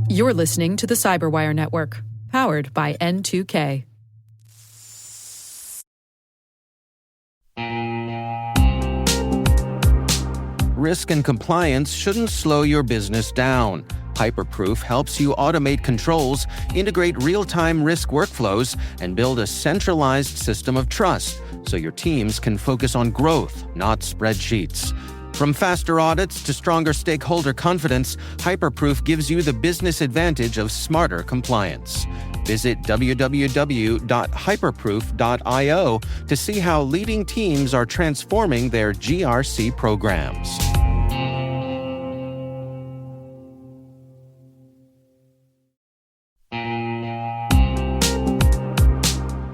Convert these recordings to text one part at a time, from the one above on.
You're listening to the Cyberwire Network, powered by N2K. Risk and compliance shouldn't slow your business down. Hyperproof helps you automate controls, integrate real-time risk workflows, and build a centralized system of trust so your teams can focus on growth, not spreadsheets. From faster audits to stronger stakeholder confidence, Hyperproof gives you the business advantage of smarter compliance. Visit www.hyperproof.io to see how leading teams are transforming their GRC programs.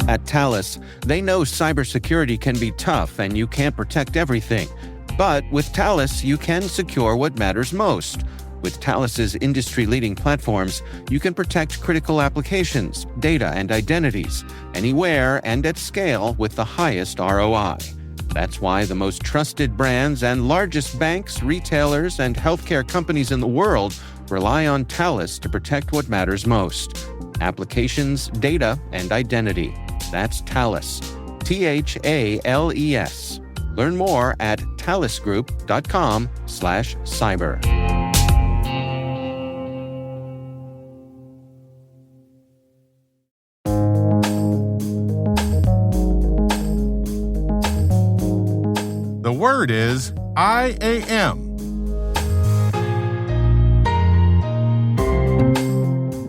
At Thales, they know cybersecurity can be tough and you can't protect everything. But with Thales, you can secure what matters most. With Thales's industry-leading platforms, you can protect critical applications, data, and identities, anywhere and at scale with the highest ROI. That's why the most trusted brands and largest banks, retailers, and healthcare companies in the world rely on Thales to protect what matters most: applications, data, and identity. That's Thales. Thales. Learn more at thalesgroup.com/cyber. The word is IAM.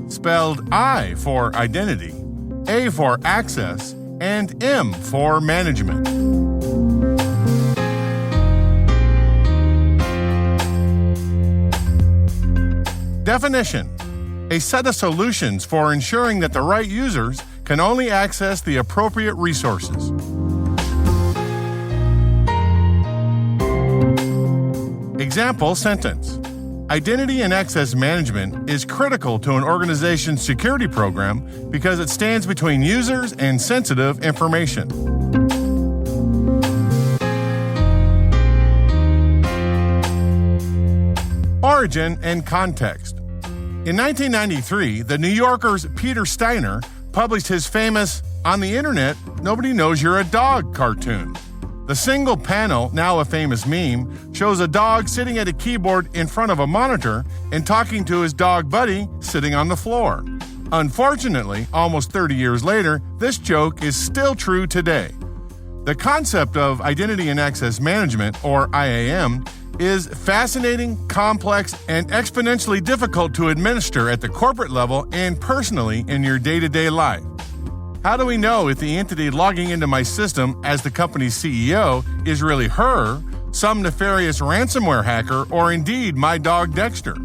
Spelled I for identity, A for access, and M for management. Definition: a set of solutions for ensuring that the right users can only access the appropriate resources. Example sentence: identity and access management is critical to an organization's security program because it stands between users and sensitive information. Origin and context. In 1993, the New Yorker's Peter Steiner published his famous "On the Internet, Nobody Knows You're a Dog" cartoon. The single panel, now a famous meme, shows a dog sitting at a keyboard in front of a monitor and talking to his dog buddy sitting on the floor. Unfortunately, almost 30 years later, this joke is still true today. The concept of identity and access management, or IAM, is fascinating, complex, and exponentially difficult to administer at the corporate level and personally in your day-to-day life. How do we know if the entity logging into my system as the company's CEO is really her, some nefarious ransomware hacker, or indeed my dog Dexter?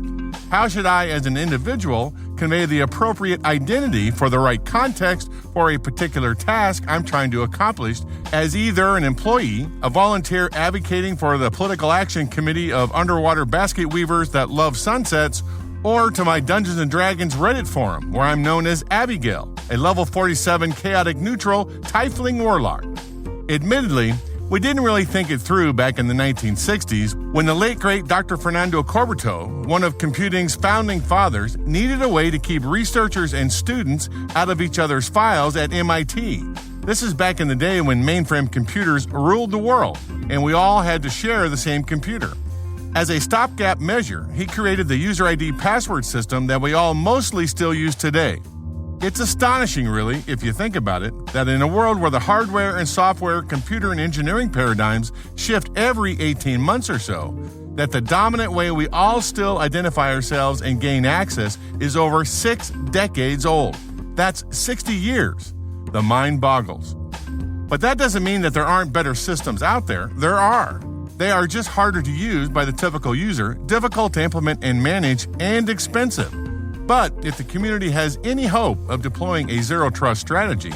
How should I, as an individual, convey the appropriate identity for the right context for a particular task I'm trying to accomplish as either an employee, a volunteer advocating for the political action committee of underwater basket weavers that love sunsets, or to my Dungeons & Dragons Reddit forum, where I'm known as Abigail, a level 47 chaotic neutral tiefling warlock? Admittedly, we didn't really think it through back in the 1960s when the late great Dr. Fernando Corbato, one of computing's founding fathers, needed a way to keep researchers and students out of each other's files at MIT. This is back in the day when mainframe computers ruled the world, and we all had to share the same computer. As a stopgap measure, he created the user ID password system that we all mostly still use today. It's astonishing, really, if you think about it, that in a world where the hardware and software, computer and engineering paradigms shift every 18 months or so, that the dominant way we all still identify ourselves and gain access is over 6 decades old. That's 60 years. The mind boggles. But that doesn't mean that there aren't better systems out there. There are. They are just harder to use by the typical user, difficult to implement and manage, and expensive. But if the community has any hope of deploying a zero-trust strategy,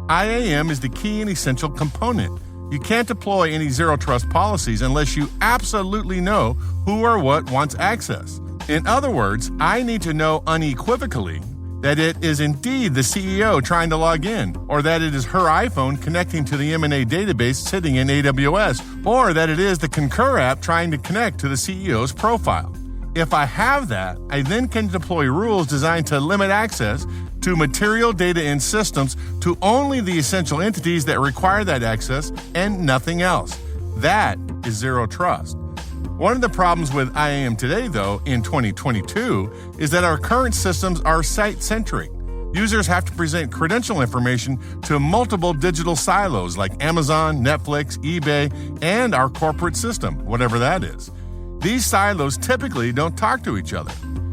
IAM is the key and essential component. You can't deploy any zero-trust policies unless you absolutely know who or what wants access. In other words, I need to know unequivocally that it is indeed the CEO trying to log in, or that it is her iPhone connecting to the M&A database sitting in AWS, or that it is the Concur app trying to connect to the CEO's profile. If I have that, I then can deploy rules designed to limit access to material data in systems to only the essential entities that require that access and nothing else. That is zero trust. One of the problems with IAM today, though, in 2022, is that our current systems are site-centric. Users have to present credential information to multiple digital silos like Amazon, Netflix, eBay, and our corporate system, whatever that is. These silos typically don't talk to each other.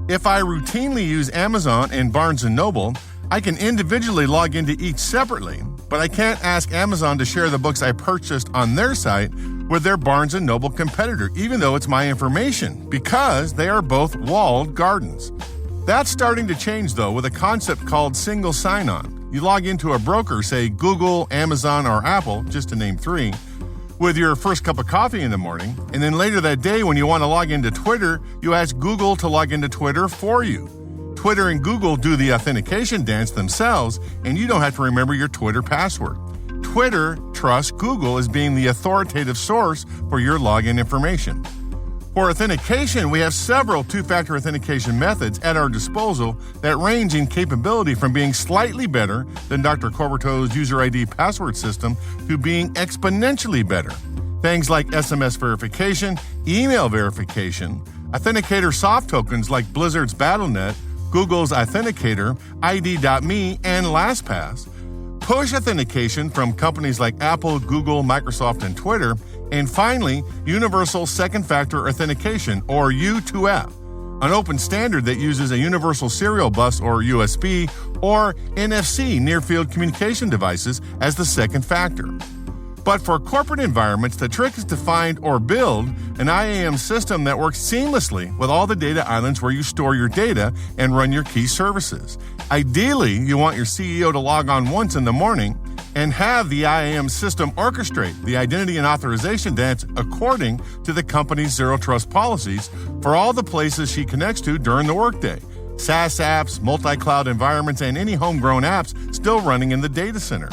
If I routinely use Amazon and Barnes & Noble, I can individually log into each separately, but I can't ask Amazon to share the books I purchased on their site with their Barnes & Noble competitor, even though it's my information, because they are both walled gardens. That's starting to change, though, with a concept called single sign-on. You log into a broker, say Google, Amazon, or Apple, just to name three, with your first cup of coffee in the morning, and then later that day when you want to log into Twitter, you ask Google to log into Twitter for you. Twitter and Google do the authentication dance themselves, and you don't have to remember your Twitter password. Twitter trusts Google as being the authoritative source for your login information. For authentication, we have several two-factor authentication methods at our disposal that range in capability from being slightly better than Dr. Corberto's user ID password system to being exponentially better. Things like SMS verification, email verification, authenticator soft tokens like Blizzard's BattleNet, Google's Authenticator, ID.me, and LastPass, push authentication from companies like Apple, Google, Microsoft, and Twitter, and finally, Universal Second Factor Authentication, or U2F, an open standard that uses a Universal Serial Bus, or USB, or NFC near-field communication devices as the second factor. But for corporate environments, the trick is to find or build an IAM system that works seamlessly with all the data islands where you store your data and run your key services. Ideally, you want your CEO to log on once in the morning and have the IAM system orchestrate the identity and authorization dance according to the company's zero trust policies for all the places she connects to during the workday. SaaS apps, multi-cloud environments, and any homegrown apps still running in the data center.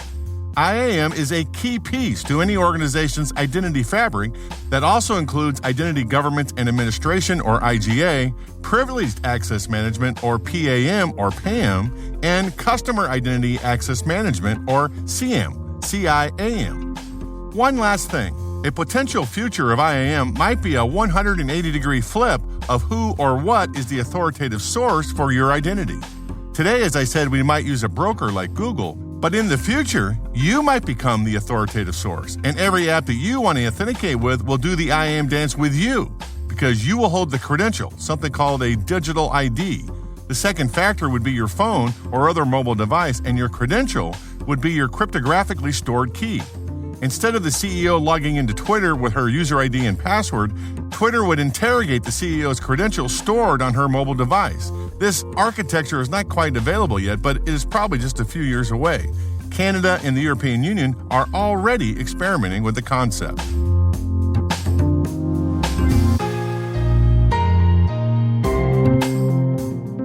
IAM is a key piece to any organization's identity fabric that also includes identity governance and administration, or IGA, privileged access management, or PAM or PAM, and customer identity access management, or CIAM. One last thing. A potential future of IAM might be a 180-degree flip of who or what is the authoritative source for your identity. Today, as I said, we might use a broker like Google, but in the future, you might become the authoritative source, and every app that you want to authenticate with will do the IAM dance with you, because you will hold the credential, something called a digital ID. The second factor would be your phone or other mobile device, and your credential would be your cryptographically stored key. Instead of the CEO logging into Twitter with her user ID and password, Twitter would interrogate the CEO's credentials stored on her mobile device. This architecture is not quite available yet, but it is probably just a few years away. Canada and the European Union are already experimenting with the concept.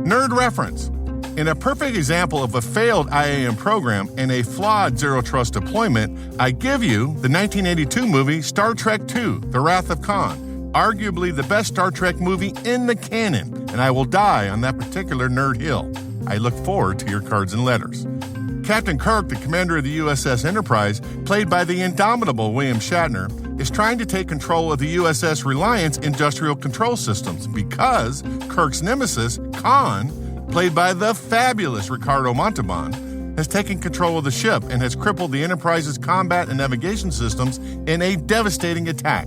Nerd reference. In a perfect example of a failed IAM program and a flawed zero trust deployment, I give you the 1982 movie Star Trek II: The Wrath of Khan, arguably the best Star Trek movie in the canon, and I will die on that particular nerd hill. I look forward to your cards and letters. Captain Kirk, the commander of the USS Enterprise, played by the indomitable William Shatner, is trying to take control of the USS Reliance industrial control systems because Kirk's nemesis, Khan, played by the fabulous Ricardo Montalban, has taken control of the ship and has crippled the Enterprise's combat and navigation systems in a devastating attack.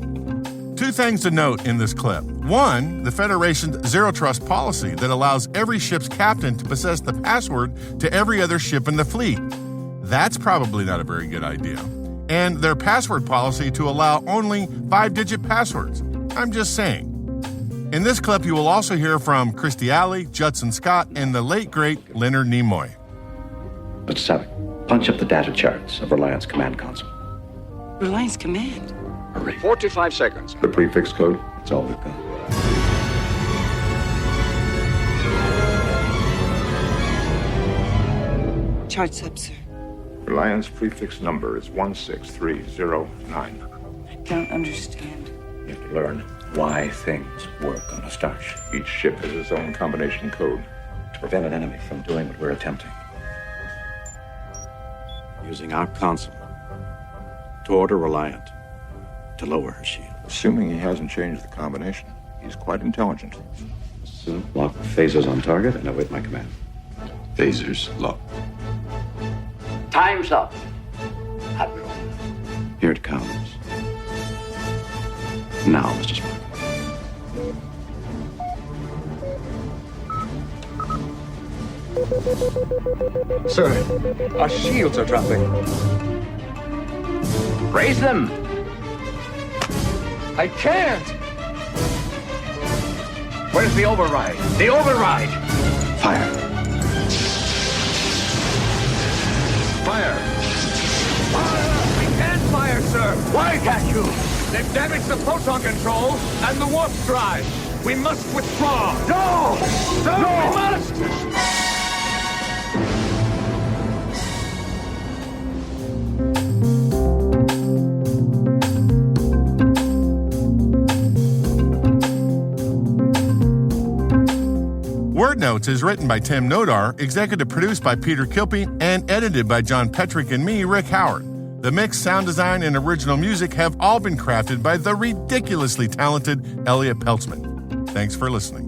Two things to note in this clip. One, the Federation's zero trust policy that allows every ship's captain to possess the password to every other ship in the fleet. That's probably not a very good idea. And their password policy to allow only 5-digit passwords. I'm just saying. In this clip, you will also hear from Kirstie Alley, Judson Scott, and the late, great Leonard Nimoy. Mr. Savick, punch up the data charts of Reliance Command Console. Reliance Command? Hurry. 45 seconds. The prefix code, that's all we've got. Charts up, sir. Reliance prefix number is 16309. I don't understand. You have to learn. why things work on a starship. Each ship has its own combination code. To prevent an enemy from doing what we're attempting. Using our console to order Reliant to lower her shield. Assuming he hasn't changed the combination, he's quite intelligent. So, lock phasers on target and await my command. Phasers locked. Time's up, Admiral. Here it comes. Now, Mr. Spock. Sir, our shields are dropping. Raise them! I can't! Where's the override? The override! Fire. Fire! We can't fire, sir! Why can't you? They've damaged the proton control and the warp drive. We must withdraw. No! Sir, we must! Word Notes is written by Tim Nodar, executive produced by Peter Kilpie, and edited by John Petrick and me, Rick Howard. The mix, sound design, and original music have all been crafted by the ridiculously talented Elliot Peltzman. Thanks for listening.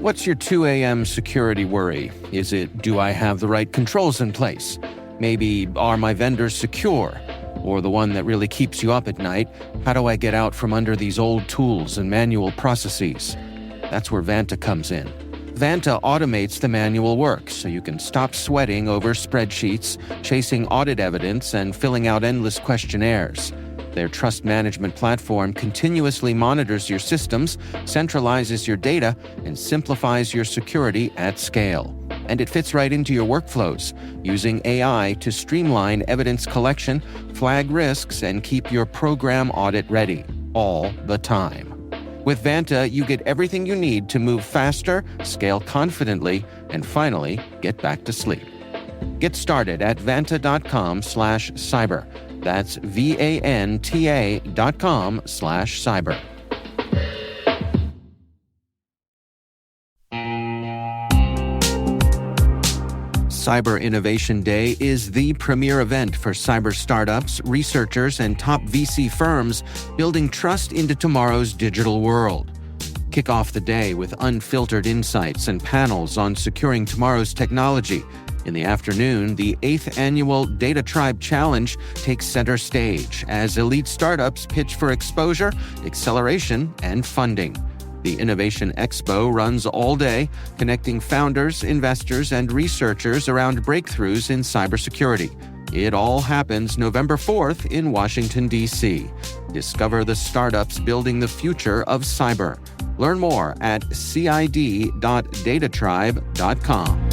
What's your 2 a.m. security worry? Is it, do I have the right controls in place? Maybe, are my vendors secure? Or the one that really keeps you up at night, how do I get out from under these old tools and manual processes? That's where Vanta comes in. Vanta automates the manual work so you can stop sweating over spreadsheets, chasing audit evidence, and filling out endless questionnaires. Their trust management platform continuously monitors your systems, centralizes your data, and simplifies your security at scale. And it fits right into your workflows, using AI to streamline evidence collection, flag risks, and keep your program audit ready, all the time. With Vanta, you get everything you need to move faster, scale confidently, and finally, get back to sleep. Get started at vanta.com/cyber. That's VANTA.com/cyber. Cyber Innovation Day is the premier event for cyber startups, researchers, and top VC firms building trust into tomorrow's digital world. Kick off the day with unfiltered insights and panels on securing tomorrow's technology. In the afternoon, the 8th annual Data Tribe Challenge takes center stage as elite startups pitch for exposure, acceleration, and funding. The Innovation Expo runs all day, connecting founders, investors, and researchers around breakthroughs in cybersecurity. It all happens November 4th in Washington, D.C. Discover the startups building the future of cyber. Learn more at cid.datatribe.com.